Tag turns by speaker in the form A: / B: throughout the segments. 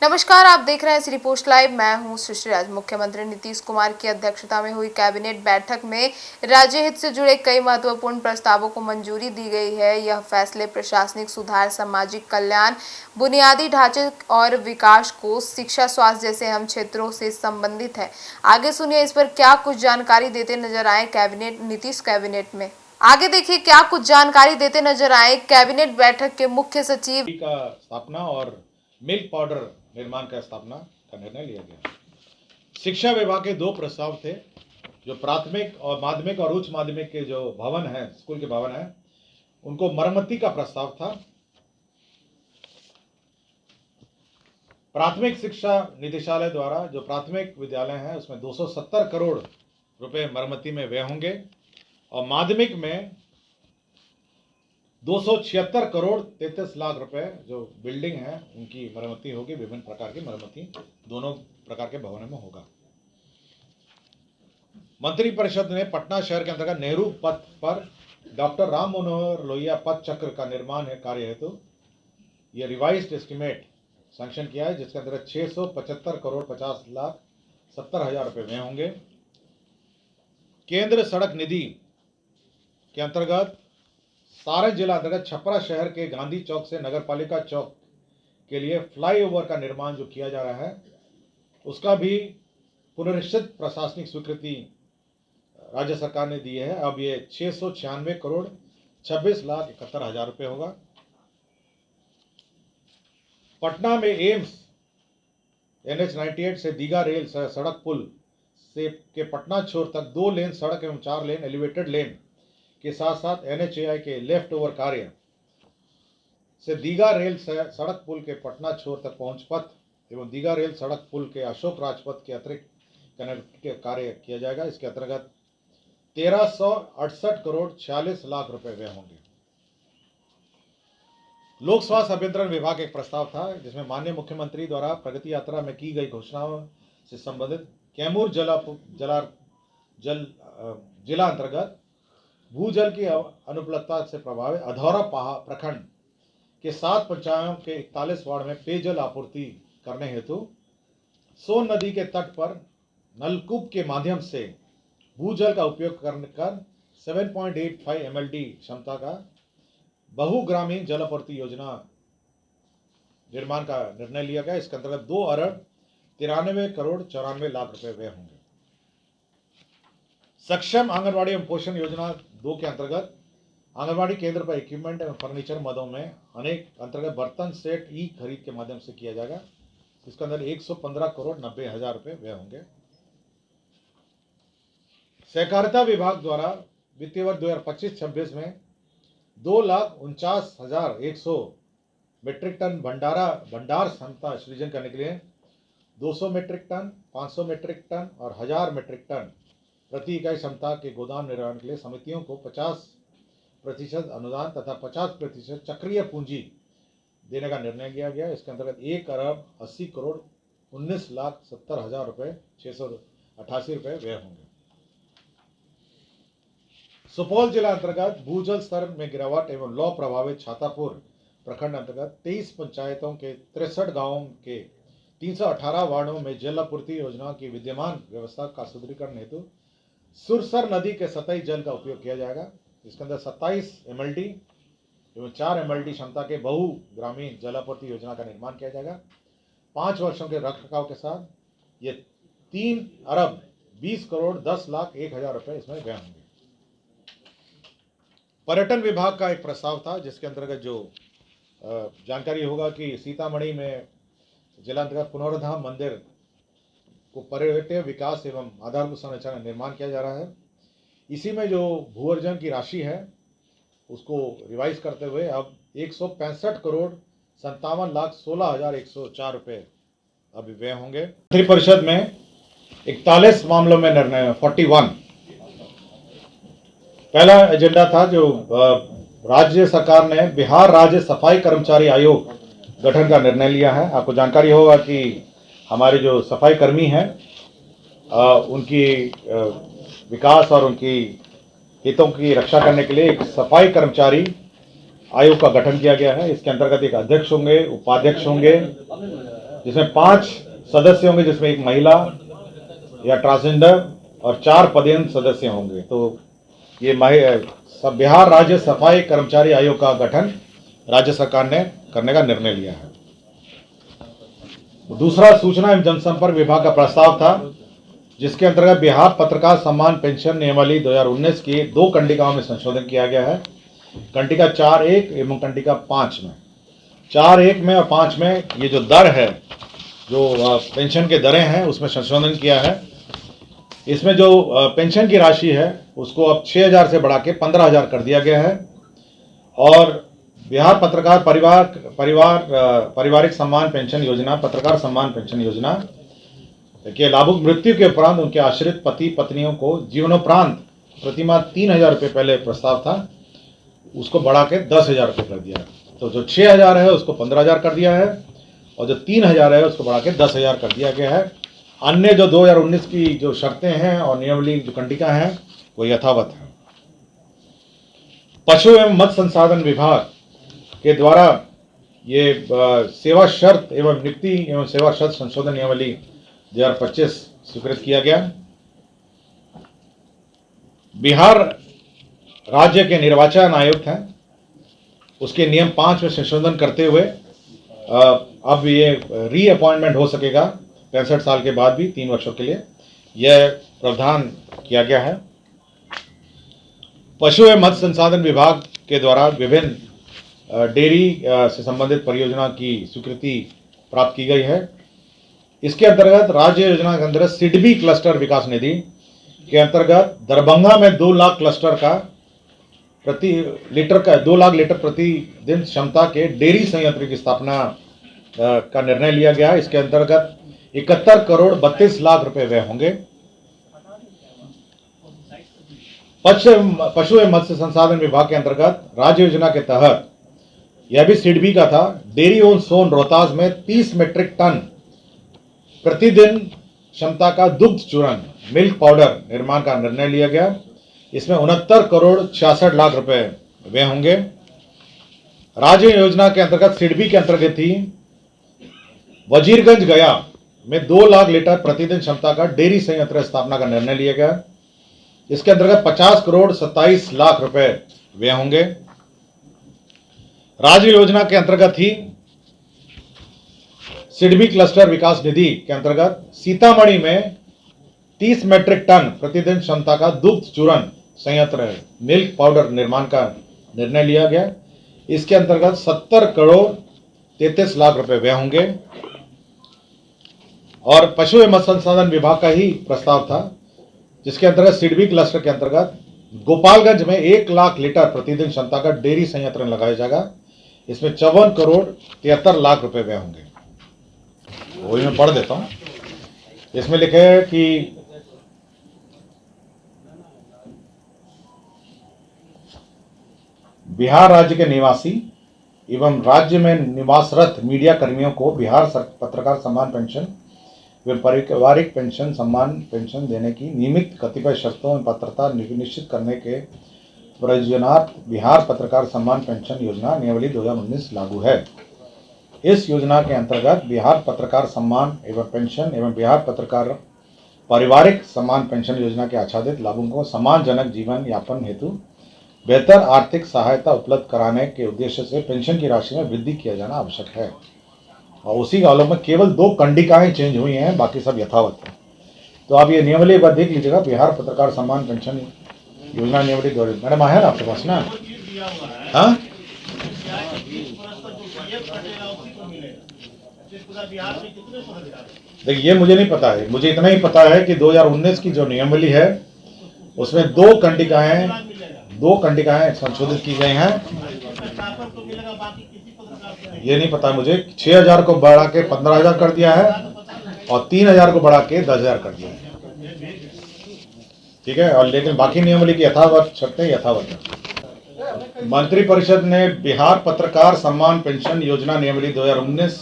A: नमस्कार, आप देख रहे हैं श्री पोस्ट लाइव। मैं हूं सृष्टि राज। मुख्यमंत्री नीतीश कुमार की अध्यक्षता में हुई कैबिनेट बैठक में राज्य हित से जुड़े कई महत्वपूर्ण प्रस्तावों को मंजूरी दी गई है। यह फैसले प्रशासनिक सुधार, सामाजिक कल्याण, बुनियादी ढांचे और विकास को शिक्षा, स्वास्थ्य जैसे अहम क्षेत्रों से संबंधित है। आगे सुनिए इस पर क्या कुछ जानकारी देते नजर आए नीतीश कैबिनेट में। आगे देखिए क्या कुछ जानकारी देते नजर आए कैबिनेट बैठक के मुख्य सचिव
B: का स्थापना और मिल्क पाउडर निर्माण का स्थापना का निर्णय लिया गया। शिक्षा विभाग के दो प्रस्ताव थे, जो प्राथमिक और माध्यमिक और उच्च माध्यमिक के जो भवन है, स्कूल के भवन है, उनको मरम्मती का प्रस्ताव था। प्राथमिक शिक्षा निदेशालय द्वारा जो प्राथमिक विद्यालय है उसमें 270 करोड़ रुपए मरम्मती में व्यय होंगे और माध्यमिक में 276 करोड़ 33 लाख रुपए जो बिल्डिंग है उनकी मरम्मती होगी। विभिन्न प्रकार की मरम्मती दोनों प्रकार के भवनों में होगा। मंत्रिपरिषद ने पटना शहर के अंतर्गत नेहरू पथ पर डॉक्टर राम मनोहर लोहिया पथ चक्र का निर्माण है कार्य हेतु यह रिवाइज्ड एस्टिमेट सैंक्शन किया है, जिसके अंतर्गत 675 करोड़ 50 लाख 70 हजार रुपये व्यय होंगे। केंद्र सड़क निधि के अंतर्गत सारण जिला अंतर्गत छपरा शहर के गांधी चौक से नगरपालिका चौक के लिए फ्लाईओवर का निर्माण जो किया जा रहा है उसका भी पुनरीक्षित प्रशासनिक स्वीकृति राज्य सरकार ने दी है। अब ये 696 करोड़ 26 लाख 71 हजार रुपये होगा। पटना में एम्स NH 98 से दीघा रेल सड़क पुल से के पटना छोर तक 2 लेन सड़क एवं 4 लेन एलिवेटेड लेन के साथ साथ NHAI के लेफ्ट ओवर कार्य से दीघा रेल सड़क पुल के पटना छोर तक पहुंच पथ एवं दीघा रेल सड़क पुल के अशोक राजपथ के अतिरिक्त कनेक्ट कार्य किया जाएगा। इसके अंतर्गत 1368 करोड़ 46 लाख रुपए व्यय होंगे। लोक स्वास्थ्य अभियंत्रण विभाग एक प्रस्ताव था जिसमें माननीय मुख्यमंत्री द्वारा प्रगति यात्रा में की गई घोषणाओं से संबंधित कैमूर जिला अंतर्गत भूजल की अनुपलब्धता से प्रभावित अधौरा प्रखंड के 7 पंचायतों के 41 वार्ड में पेयजल आपूर्ति करने हेतु सोन नदी के तट पर नलकूप के माध्यम से भूजल का उपयोग कर 7.85 MLD क्षमता का बहुग्रामीण जल आपूर्ति योजना निर्माण का निर्णय लिया गया। इसके अंतर्गत 2 अरब 93 करोड़ 94 लाख रुपए व्यय होंगे। सक्षम आंगनवाड़ी एवं पोषण योजना 2 के अंतर्गत आंगनवाड़ी केंद्र पर इक्विपमेंट एवं फर्नीचर मदों में अनेक अंतर्गत बर्तन सेट खरीद के माध्यम से किया जाएगा। इसके अंदर 115 करोड़ 90 हजार रुपए व्यय होंगे। सहकारिता विभाग द्वारा वित्तीय वर्ष 2025-26 में 2,49,100 मीट्रिक टन भंडार क्षमता सृजन करने के लिए 200 मीट्रिक टन, 500 मीट्रिक टन और 1000 मीट्रिक टन प्रति इकाई क्षमता के गोदाम निर्माण के लिए समितियों को 50% अनुदान तथा 50% चक्रीय पूंजी देने का निर्णय किया गया। इसके अंतर्गत 1 अरब 80 करोड़ 19 लाख 70 हजार रुपये 688 रुपये व्यय होंगे। सुपौल जिला अंतर्गत भूजल स्तर में गिरावट एवं लौ प्रभावित छातापुर प्रखंड अंतर्गत 23 पंचायतों के 63 गांवों के 318 वार्डों में जल आपूर्ति योजना की विद्यमान व्यवस्था का सुदृढ़ीकरण हेतु सुरसर नदी के सतही जल का उपयोग किया जाएगा। इसके अंदर 27 MLD एवं 4 MLD क्षमता के बहुग्रामीण जल आपूर्ति योजना का निर्माण किया जाएगा। 5 वर्षों के रखरखाव के साथ ये 3 अरब 20 करोड़ 10 लाख 1 हजार रुपये इसमें व्यय होंगे। पर्यटन विभाग का एक प्रस्ताव था जिसके अंतर्गत जो जानकारी होगा कि सीतामढ़ी में जिला अंतर्गत पुनरुद्धार मंदिर को पर्यटन विकास एवं आधारभूत संरचना का निर्माण किया जा रहा है। इसी में जो भू अर्जन की राशि है उसको रिवाइज करते हुए अब 165 करोड़ 57 लाख 16 हजार 104 रुपये अभी व्यय होंगे। मंत्रिपरिषद में 41 मामलों में निर्णय 41 पहला एजेंडा था जो राज्य सरकार ने बिहार राज्य सफाई कर्मचारी आयोग गठन का निर्णय लिया है। आपको जानकारी होगा कि हमारे जो सफाई कर्मी हैं उनकी विकास और उनकी हितों की रक्षा करने के लिए एक सफाई कर्मचारी आयोग का गठन किया गया है। इसके अंतर्गत एक अध्यक्ष होंगे, उपाध्यक्ष होंगे जिसमें 5 सदस्य होंगे, जिसमें एक महिला या ट्रांसजेंडर और 4 पदेन सदस्य होंगे। तो ये बिहार राज्य सफाई कर्मचारी आयोग का गठन राज्य सरकार ने करने का निर्णय लिया है। दूसरा सूचना एवं जनसंपर्क विभाग का प्रस्ताव था, जिसके अंतर्गत बिहार पत्रकार सम्मान पेंशन नियमावली 2019 की 2 कंडिकाओं में संशोधन किया गया है। कंडिका 4.1 एवं कंडिका 5 में 4.1 में और 5 में ये जो दर है, जो पेंशन के दरें हैं, उसमें संशोधन किया है। इसमें जो पेंशन की राशि है उसको अब 6,000 से बढ़ा के 15,000 कर दिया गया है। और बिहार पत्रकार पारिवारिक सम्मान पेंशन योजना, पत्रकार सम्मान पेंशन योजना के लाभुक मृत्यु के उपरांत उनके आश्रित पति पत्नियों को जीवनोपरांत प्रतिमाह 3,000 रुपये पहले प्रस्ताव था, उसको बढ़ा के 10,000 रुपये कर दिया। तो जो 6,000 है उसको 15,000 कर दिया है और जो 3,000 है उसको बढ़ा के 10,000 कर दिया गया है। अन्य जो 2019 की जो शर्तें हैं और नियमावली जो कंडिका हैं वो यथावत है। पशु एवं मत्स्य संसाधन विभाग के द्वारा ये सेवा शर्त एवं नियुक्ति एवं सेवा शर्त संशोधन नियमावली 2025 स्वीकृत किया गया। बिहार राज्य के निर्वाचन आयुक्त हैं, उसके नियम 5 में संशोधन करते हुए अब ये रीअपॉइंटमेंट हो सकेगा 65 साल के बाद भी 3 वर्षों के लिए, यह प्रावधान किया गया है। पशु एवं मत्स्य संसाधन विभाग के द्वारा विभिन्न डेयरी से संबंधित परियोजना की स्वीकृति प्राप्त की गई है। इसके अंतर्गत राज्य योजना के अंतर्गत सिडबी क्लस्टर विकास निधि के अंतर्गत दरभंगा में 2 लाख क्लस्टर का 2 लाख लीटर प्रतिदिन क्षमता के डेयरी संयंत्र की स्थापना का निर्णय लिया गया। इसके अंतर्गत 71 करोड़ 32 लाख रुपए व्यय होंगे। पशु एवं मत्स्य संसाधन विभाग के अंतर्गत राज्य योजना के तहत यह भी सिडबी का था, डेयरी ओन सोन रोहतास में 30 मीट्रिक टन प्रतिदिन क्षमता का दुग्ध चूर्ण मिल्क पाउडर निर्माण का निर्णय लिया गया। इसमें 69 करोड़ 66 लाख रुपए व्यय होंगे। राज्य योजना के अंतर्गत सिडबी के अंतर्गत ही वजीरगंज गया में 2 लाख लीटर प्रतिदिन क्षमता का डेयरी संयंत्र स्थापना का निर्णय लिया गया। इसके अंतर्गत 50 करोड़ 27 लाख रुपए व्यय होंगे। राज्य योजना के अंतर्गत ही सिडबी क्लस्टर विकास निधि के अंतर्गत सीतामढ़ी में 30 मीट्रिक टन प्रतिदिन क्षमता का दुग्ध चूर्ण संयंत्र मिल्क पाउडर निर्माण का निर्णय लिया गया। इसके अंतर्गत 70 करोड़ 33 लाख रुपए व्यय होंगे। और पशु एवं मत्स्य संसाधन विभाग का ही प्रस्ताव था, जिसके अंतर्गत सिडबी क्लस्टर के अंतर्गत गोपालगंज में 1 लाख लीटर प्रतिदिन क्षमता का डेयरी संयंत्र लगाया जाएगा। इसमें 54 करोड़ 73 लाख रुपए व्यय होंगे। वही मैं पढ़ देता हूं। इसमें लिखे है कि बिहार राज्य के निवासी एवं राज्य में निवासरत मीडिया कर्मियों को बिहार पत्रकार सम्मान पेंशन एवं पारिवारिक पेंशन सम्मान पेंशन देने की नियमित कतिपय शर्तों में पात्रता निश्चित करने के प्रयोजनार्थ बिहार पत्रकार सम्मान पेंशन योजना नियमावली 2019 लागू है। इस योजना के अंतर्गत बिहार पत्रकार सम्मान एवं पेंशन एवं बिहार पत्रकार पारिवारिक सम्मान पेंशन योजना के आच्छादित लाभुकों को सम्मानजनक जीवन यापन हेतु बेहतर आर्थिक सहायता उपलब्ध कराने के उद्देश्य से पेंशन की राशि में वृद्धि किया जाना आवश्यक है। और उसी कालों में केवल 2 कंडिकाएं चेंज हुई हैं, बाकी सब यथावत है। तो आप ये नियमावली एक बार देख लीजिएगा, बिहार पत्रकार सम्मान पेंशन योजना नियमावली 2019। मैडम है ना आपके पास ना? हाँ, देखिए ये मुझे नहीं पता है, मुझे इतना ही पता है कि 2019 की जो नियमावली है उसमें 2 कंडिकाएं संशोधित की गई हैं। ये नहीं पता मुझे। 6,000 को बढ़ा के 15,000 कर दिया है और 3,000 को बढ़ा के 10,000 कर दिया है, ठीक है। और लेकिन बाकी नियमावली की यथावत शर्तें यथावत है। मंत्रिपरिषद ने बिहार पत्रकार सम्मान पेंशन योजना नियमावली 2019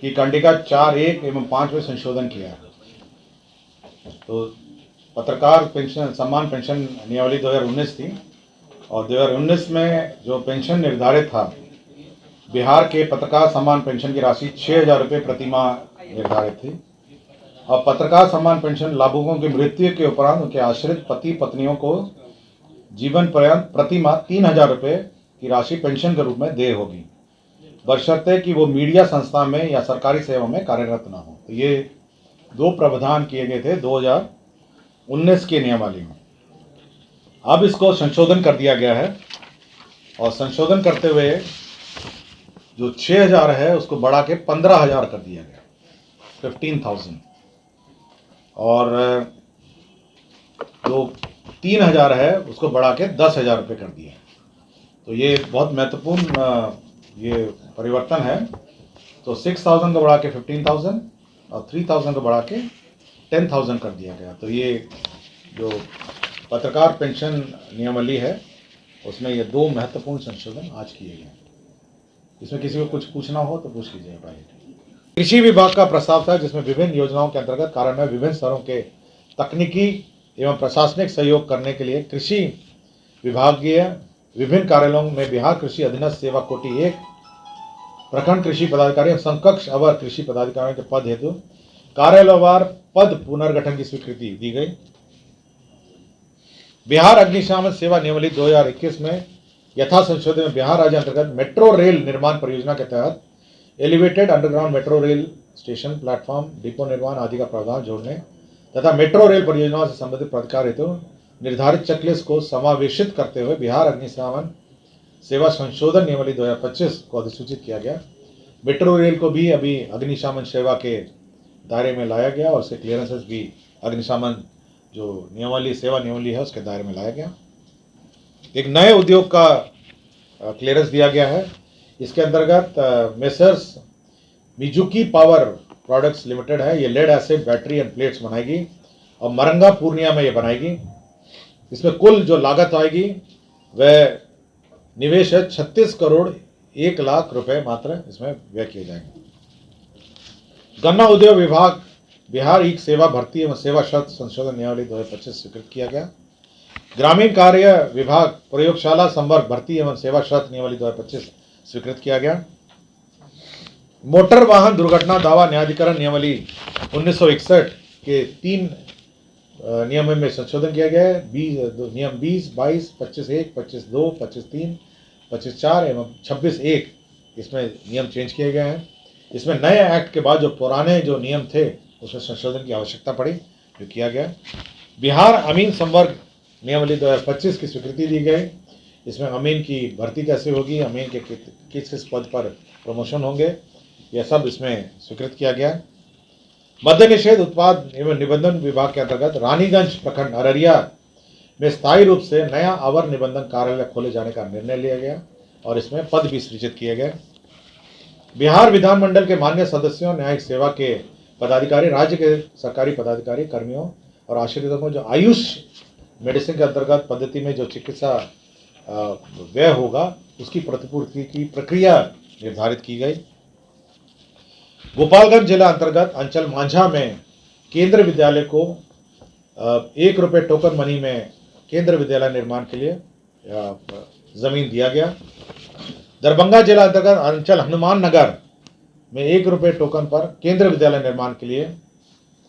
B: की कंडिका 4.1 एवं 5 में संशोधन किया है। तो पत्रकार पेंशन सम्मान पेंशन नियमावली 2019 थी और 2019 में जो पेंशन निर्धारित था बिहार के पत्रकार सम्मान पेंशन की राशि 6,000 रुपये प्रति माह निर्धारित थी और पत्रकार सम्मान पेंशन लाभुकों की मृत्यु के उपरांत उनके आश्रित पति पत्नियों को जीवन पर्यंत प्रति माह 3,000 रुपये की राशि पेंशन के रूप में देय होगी, बशर्ते कि वो मीडिया संस्था में या सरकारी सेवा में कार्यरत ना हो। तो ये दो प्रावधान किए गए थे 2019 के नियमावली में। अब इसको संशोधन कर दिया गया है और संशोधन करते हुए जो 6,000 है उसको बढ़ा के 15,000 कर दिया गया, 15,000, और जो 3,000 है उसको बढ़ा के 10,000 रुपये कर दिए। तो ये बहुत महत्वपूर्ण ये परिवर्तन है। तो 6,000 को बढ़ा के 15,000 और 3,000 को बढ़ा के 10,000 कर दिया गया। तो ये जो पत्रकार पेंशन नियमावली है उसमें ये दो महत्वपूर्ण संशोधन आज किए गए। इसमें किसी को कुछ पूछना हो तो पूछ लीजिए भाई। कृषि विभाग का प्रस्ताव था जिसमें विभिन्न योजनाओं के अंतर्गत कार्यान्वयन विभिन्न स्तरों के तकनीकी एवं प्रशासनिक सहयोग करने के लिए कृषि विभागीय विभिन्न कार्यालयों में बिहार कृषि अधीनस्थ सेवा कोटि 1 प्रखंड कृषि पदाधिकारी समकक्ष अवर कृषि पदाधिकारियों के पद हेतु कार्यालयवार पद पुनर्गठन की स्वीकृति दी गई। बिहार अग्निशमन सेवा नियमावली 2021 में यथा संशोधन में बिहार राज्य अंतर्गत मेट्रो रेल निर्माण परियोजना के तहत elevated underground metro rail station platform depot निर्माण आदि का प्रावधान जोड़ने तथा मेट्रो रेल परियोजनाओं से संबंधित प्राधिकार हेतु निर्धारित चेकलिस्ट को समावेशित करते हुए बिहार अग्निशमन सेवा संशोधन नियमावली 2025 को अधिसूचित किया गया। मेट्रो रेल को भी अभी अग्निशमन सेवा के दायरे में लाया गया और उसके क्लियरेंसेस भी अग्निशमन जो नियमावली सेवा नियमावली है उसके दायरे में लाया गया। एक नए उद्योग का क्लियरेंस दिया गया है। इसके अंतर्गत Messrs Mizuki power products limited है, ये lead acid battery and plates बनाएगी और मरंगा पूर्णिया में ये बनाएगी। इसमें कुल जो लागत आएगी वह निवेश है 36 करोड़ 1 लाख रुपए मात्र इसमें व्यय किए जाएंगे। गन्ना उद्योग विभाग बिहार ईक सेवा भर्ती एवं सेवा शर्त संशोधन नियमावली 2025 स्वीकृत किया गया। ग्रामीण कार्य विभाग प्रयोगशाला संवर्ग भर्ती एवं सेवा शर्त नियमावली 2025 स्वीकृत किया गया। मोटर वाहन दुर्घटना दावा न्यायाधिकरण नियमावली 1961 के 3 नियम में संशोधन किया गया है। नियम 20, 22, 25(1), 25(2), 25(3), 25(4) एवं 26(1) इसमें नियम चेंज किए गए हैं। इसमें नए एक्ट के बाद जो पुराने जो नियम थे उसमें संशोधन की आवश्यकता पड़ी, जो किया गया। बिहार अमीन संवर्ग नियमावली 2025 की स्वीकृति दी गई। इसमें अमीन की भर्ती कैसे होगी, अमीन के किस किस पद पर प्रमोशन होंगे, यह सब इसमें स्वीकृत किया गया। मद्य निषेध उत्पाद एवं निबंधन विभाग के अंतर्गत रानीगंज प्रखंड अररिया में स्थायी रूप से नया अवर निबंधन कार्यालय खोले जाने का निर्णय लिया गया और इसमें पद भी सृजित किए गए। बिहार विधानमंडल के मान्य सदस्यों, न्यायिक सेवा के पदाधिकारी, राज्य के सरकारी पदाधिकारी, कर्मियों और आश्रितों को जो आयुष मेडिसिन के अंतर्गत पद्धति में जो चिकित्सा व्यय होगा उसकी प्रतिपूर्ति की प्रक्रिया निर्धारित की गई। गोपालगंज जिला अंतर्गत अंचल मांझा में केंद्र विद्यालय को 1 रुपये टोकन मनी में केंद्र विद्यालय निर्माण के लिए जमीन दिया गया। दरभंगा जिला अंतर्गत अंचल हनुमान नगर में 1 रुपये टोकन पर केंद्र विद्यालय निर्माण के लिए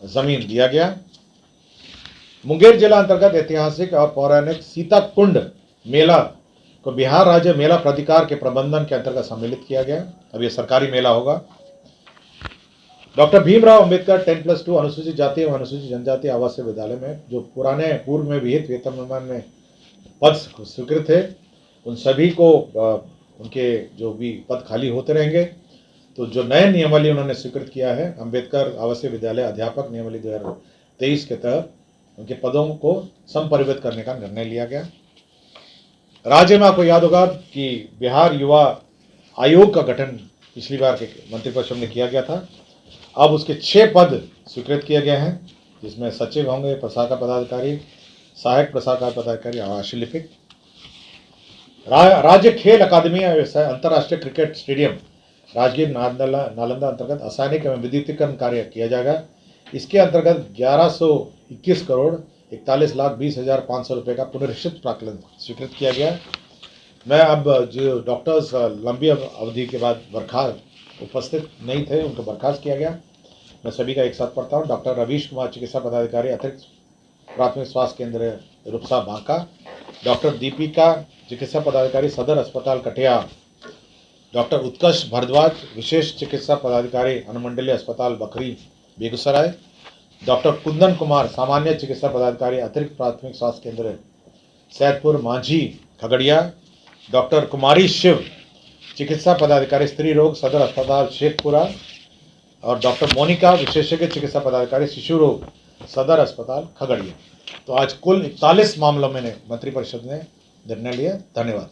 B: जमीन दिया गया। मुंगेर जिला अंतर्गत ऐतिहासिक और पौराणिक सीता कुंड मेला को बिहार राज्य मेला प्राधिकार के प्रबंधन के अंतर्गत सम्मिलित किया गया। अब यह सरकारी मेला होगा। डॉक्टर भीमराव अंबेडकर 10+2 अनुसूचित जाति एवं अनुसूचित जनजाति आवासीय विद्यालय में जो पुराने पूर्व में विहित वेतन में पद स्वीकृत थे उन सभी को उनके जो भी पद खाली होते रहेंगे। तो जो नए नियमावली उन्होंने स्वीकृत किया है अंबेडकर आवासीय विद्यालय अध्यापक नियमावली 2023 के तहत उनके पदों को संपरिवर्तित करने का निर्णय लिया गया। राज्य में आपको याद होगा कि बिहार युवा आयोग का गठन पिछली बार के मंत्रिपरिषद में किया गया था। अब उसके 6 पद स्वीकृत किए गए हैं, जिसमें सचिव होंगे, प्रशाखा पदाधिकारी, सहायक प्रशाखा पदाधिकारी, आवासीय लिपिक। राज्य खेल अकादमी अंतर्राष्ट्रीय क्रिकेट स्टेडियम राजगीर नालंदा अंतर्गत असैनिक एवं विद्युतीकरण कार्य किया जाएगा। इसके अंतर्गत 1121 करोड़ 41,20,500 रुपये का पुनरीक्षित प्राक्कलन स्वीकृत किया गया। मैं अब जो डॉक्टर्स लंबी अवधि के बाद उपस्थित नहीं थे, उनको बर्खास्त किया गया। मैं सभी का एक साथ पढ़ता हूँ। डॉक्टर रवीश कुमार, चिकित्सा पदाधिकारी, अतिरिक्त प्राथमिक स्वास्थ्य केंद्र रुपसा बांका। डॉक्टर दीपिका, चिकित्सा पदाधिकारी, सदर अस्पताल कटिहार। डॉक्टर उत्कर्ष भारद्वाज, विशेष चिकित्सा पदाधिकारी, अनुमंडलीय अस्पताल बखरी बेगूसराय। डॉक्टर कुंदन कुमार, सामान्य चिकित्सा पदाधिकारी, अतिरिक्त प्राथमिक स्वास्थ्य केंद्र सैदपुर मांझी खगड़िया। डॉक्टर कुमारी शिव, चिकित्सा पदाधिकारी, स्त्री रोग, सदर अस्पताल शेखपुरा। और डॉक्टर मोनिका, विशेषज्ञ चिकित्सा पदाधिकारी, शिशु रोग, सदर अस्पताल खगड़िया। तो आज कुल 41 मामलों में मंत्रिपरिषद ने निर्णय लिया। धन्यवाद।